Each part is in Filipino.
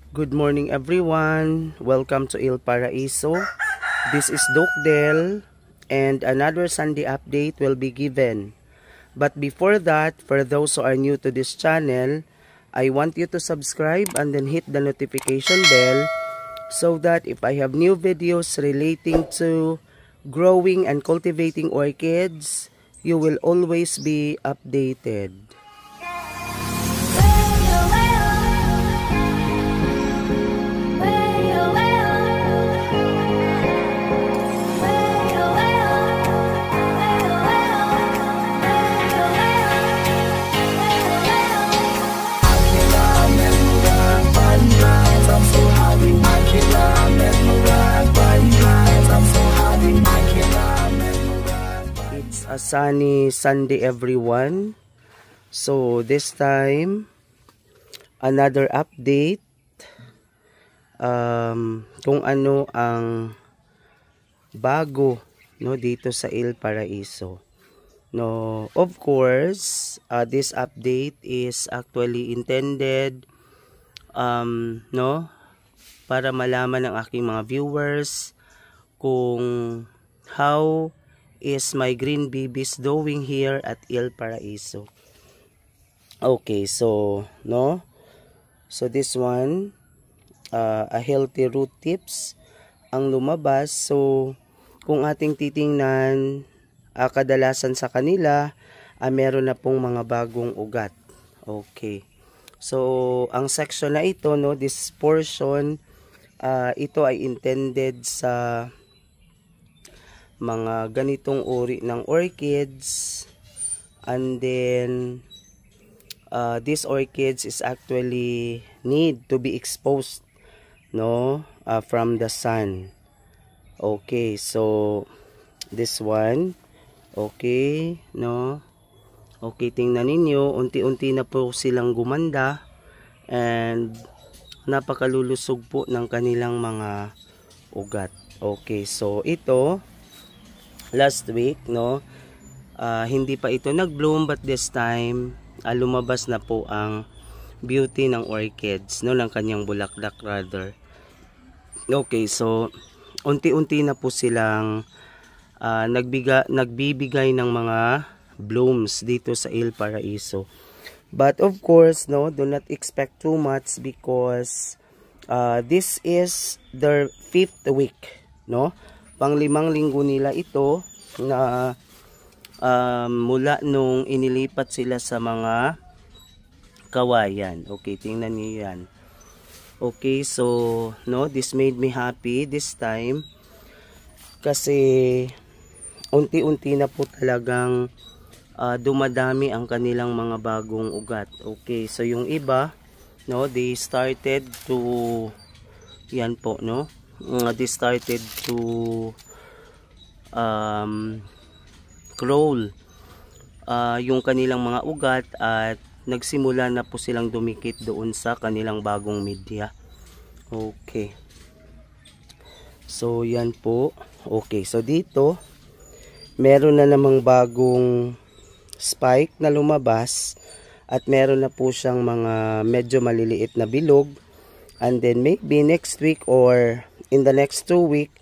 Good morning everyone. Welcome to Il Paraiso. This is Doc Del and another Sunday update will be given. But before that, for those who are new to this channel, I want you to subscribe and then hit the notification bell so that if I have new videos relating to growing and cultivating orchids, you will always be updated. It's a sunny Sunday everyone. So this time another update kung ano ang bago dito sa Il Paraiso. Of course, this update is actually intended para malaman ng aking mga viewers kung how is my green babies doing here at Il Paraiso. Okay, so this one, a healthy root tips ang lumabas. So kung ating titingnan, kadalasan sa kanila meron na pong mga bagong ugat. Okay, so ang section na ito, this portion, ito ay intended sa mga ganitong uri ng orchids, and then these orchids is actually need to be exposed from the sun. Okay, so this one, okay, okay, tingnan ninyo, unti-unti na po silang gumanda and napakalulusog po ng kanilang mga ugat. Okay, so ito last week, hindi pa ito nag-bloom, but this time lumabas na po ang beauty ng orchids, ng kanyang bulaklak rather. Okay, so unti-unti na po silang nagbibigay ng mga blooms dito sa Il Paraiso. But of course, do not expect too much because this is their 5th week, Pang-5 linggo nila ito na mula nung inilipat sila sa mga kawayan. Okay, tingnan niyo yan. Okay, so this made me happy this time kasi unti-unti na po talagang dumadami ang kanilang mga bagong ugat. Okay, so yung iba, they started to yan po, they started to crawl yung kanilang mga ugat at nagsimula na po silang dumikit doon sa kanilang bagong media. Okay, so yan po. Okay, so dito meron na namang bagong spike na lumabas at meron na po siyang mga medyo maliliit na bilog, and then maybe next week or in the next 2 weeks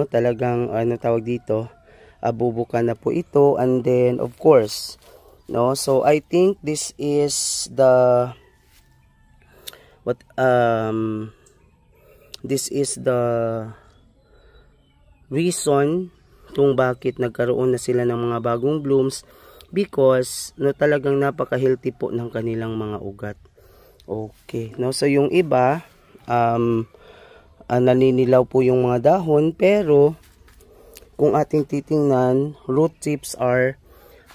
talagang tawag dito, bubuka na po ito, and then of course so I think this is the reason kung bakit nagkaroon na sila ng mga bagong blooms, because talagang napaka-healthy po ng kanilang mga ugat. Okay, so yung iba naninilaw po yung mga dahon, pero kung ating titingnan, root tips are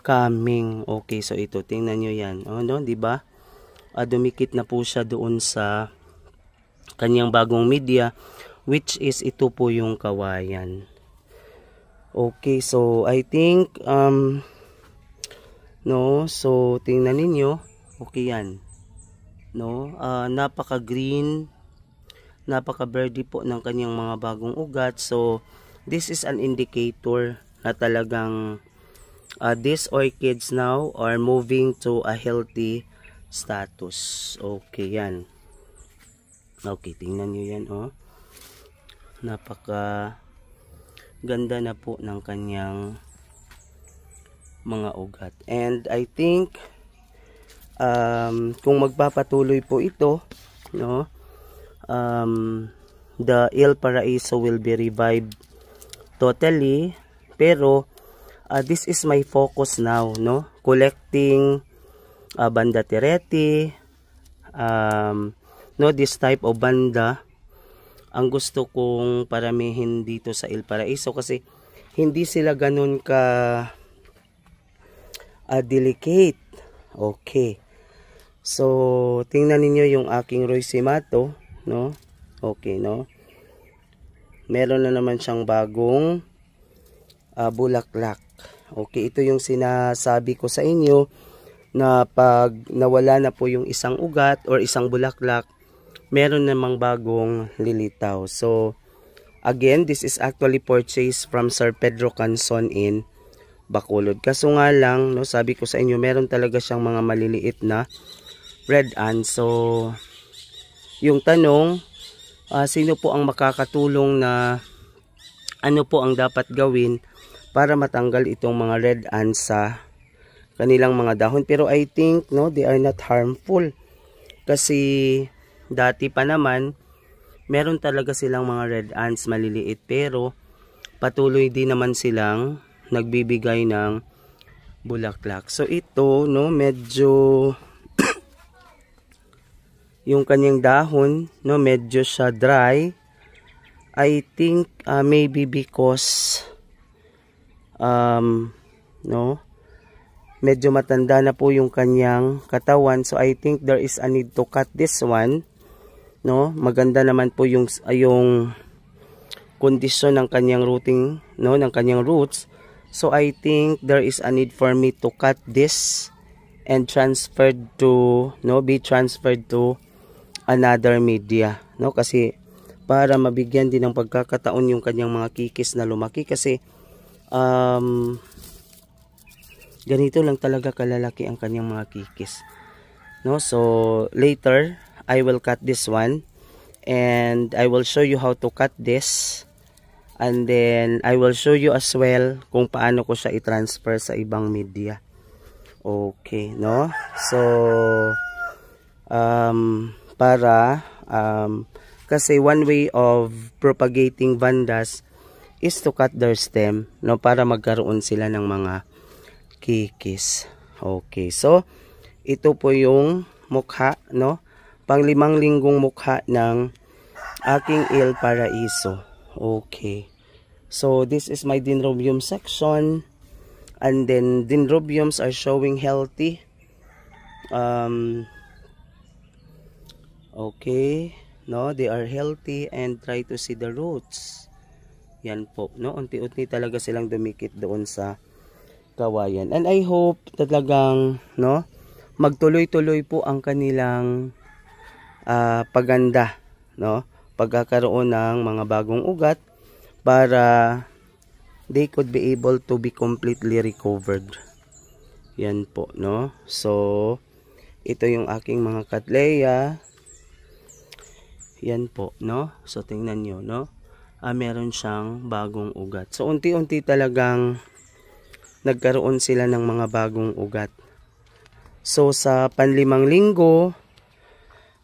coming. Okay, so ito, tingnan nyo yan. Di ba? Dumikit na po siya doon sa kanyang bagong media, which is ito po yung kawayan. Okay, so I think so tingnan ninyo, okay yan. Napaka-green, napaka-birdy po ng kanyang mga bagong ugat. So this is an indicator na talagang these orchids now are moving to a healthy status. Okay, yan. Okay, tingnan nyo yan, oh. Napaka ganda na po ng kanyang mga ugat. And I think kung magpapatuloy po ito, no, the Il Paraiso will be revived totally. Pero this is my focus now, no, collecting banda tereti, no, this type of banda ang gusto kong paramihin dito sa Il Paraiso kasi hindi sila ganun ka delicate. Okay, so tingnan niyo yung aking Roysimato, no. Okay, no, meron na naman siyang bagong bulaklak. Okay, ito yung sinasabi ko sa inyo na pag nawala na po yung isang ugat or isang bulaklak, meron namang bagong lilitaw. So again, this is actually purchased from Sir Pedro Canson in Bacolod. Kaso nga lang, no, sabi ko sa inyo, meron talaga siyang mga maliliit na red ants. So yung tanong, sino po ang makakatulong na ano po ang dapat gawin para matanggal itong mga red ants sa kanilang mga dahon? Pero I think, no, they are not harmful kasi dati pa naman meron talaga silang mga red ants maliliit, pero patuloy din naman silang nagbibigay ng bulaklak. So ito, no, medyo yung kanyang dahon, no, medyo siya dry. I think maybe because no, medyo matanda na po yung kanyang katawan. So I think there is a need to cut this one, no. Maganda naman po yung kondisyon ng kanyang rooting, no, ng kanyang roots. So I think there is a need for me to cut this and transferred to, no, be transferred to another media, no, kasi para mabigyan din ng pagkakataon yung kanyang mga kikis na lumaki kasi ganito lang talaga kalalaki ang kanyang mga kikis, no. So later I will cut this one and I will show you how to cut this, and then I will show you as well kung paano ko siya i-transfer sa ibang media. Okay, no. So kasi one way of propagating vandas is to cut their stem, no, para magkaroon sila ng mga kikis. Okay, so ito po yung mukha, no, pang 5 linggong mukha ng aking Il Paraiso. Okay, so this is my dendrobium section, and then dendrobiums are showing healthy. Okay, no, they are healthy, and try to see the roots. Yan po, no, unti-unti talaga silang dumikit doon sa kawayan, and I hope talagang, no, magtuloy-tuloy po ang kanilang paganda, no, pagkakaroon ng mga bagong ugat para they could be able to be completely recovered. Yan po, no. So ito yung aking mga Cattleya. Yan po, no. So tingnan nyo, no, meron siyang bagong ugat. So unti-unti talagang nagkaroon sila ng mga bagong ugat. So sa panlimang linggo,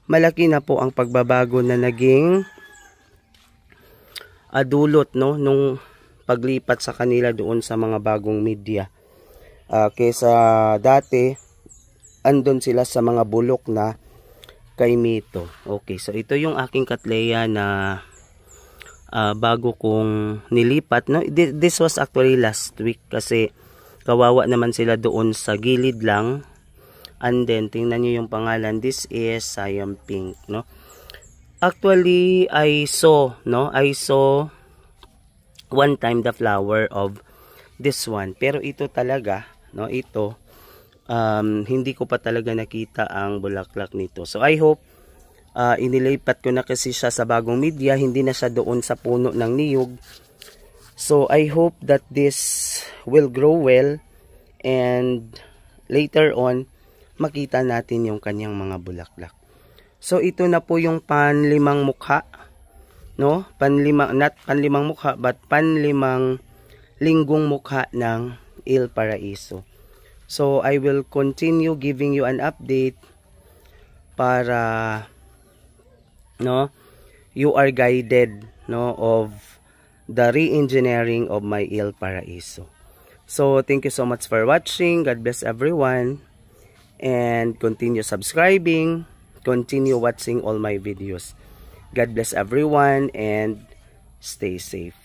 malaki na po ang pagbabago na naging dulot, no, nung paglipat sa kanila doon sa mga bagong media. Kaysa dati andun sila sa mga bulok na kay Mito. Okay, so ito yung aking Cattleya na bago kong nilipat, no. This was actually last week kasi kawawa naman sila doon sa gilid lang. And then tingnan niyo yung pangalan, this is Siam Pink, no. Actually I saw one time the flower of this one, pero ito talaga, no, ito hindi ko pa talaga nakita ang bulaklak nito. So I hope inilipat ko na kasi siya sa bagong media, hindi na siya doon sa puno ng niyog. So I hope that this will grow well, and later on makita natin yung kanyang mga bulaklak. So ito na po yung panlimang mukha, no? Not panlimang mukha, but panlimang linggong mukha ng Il Paraiso. So I will continue giving you an update para you are guided of the re-engineering of my Il Paraiso. So thank you so much for watching. God bless everyone, and continue subscribing, continue watching all my videos. God bless everyone and stay safe.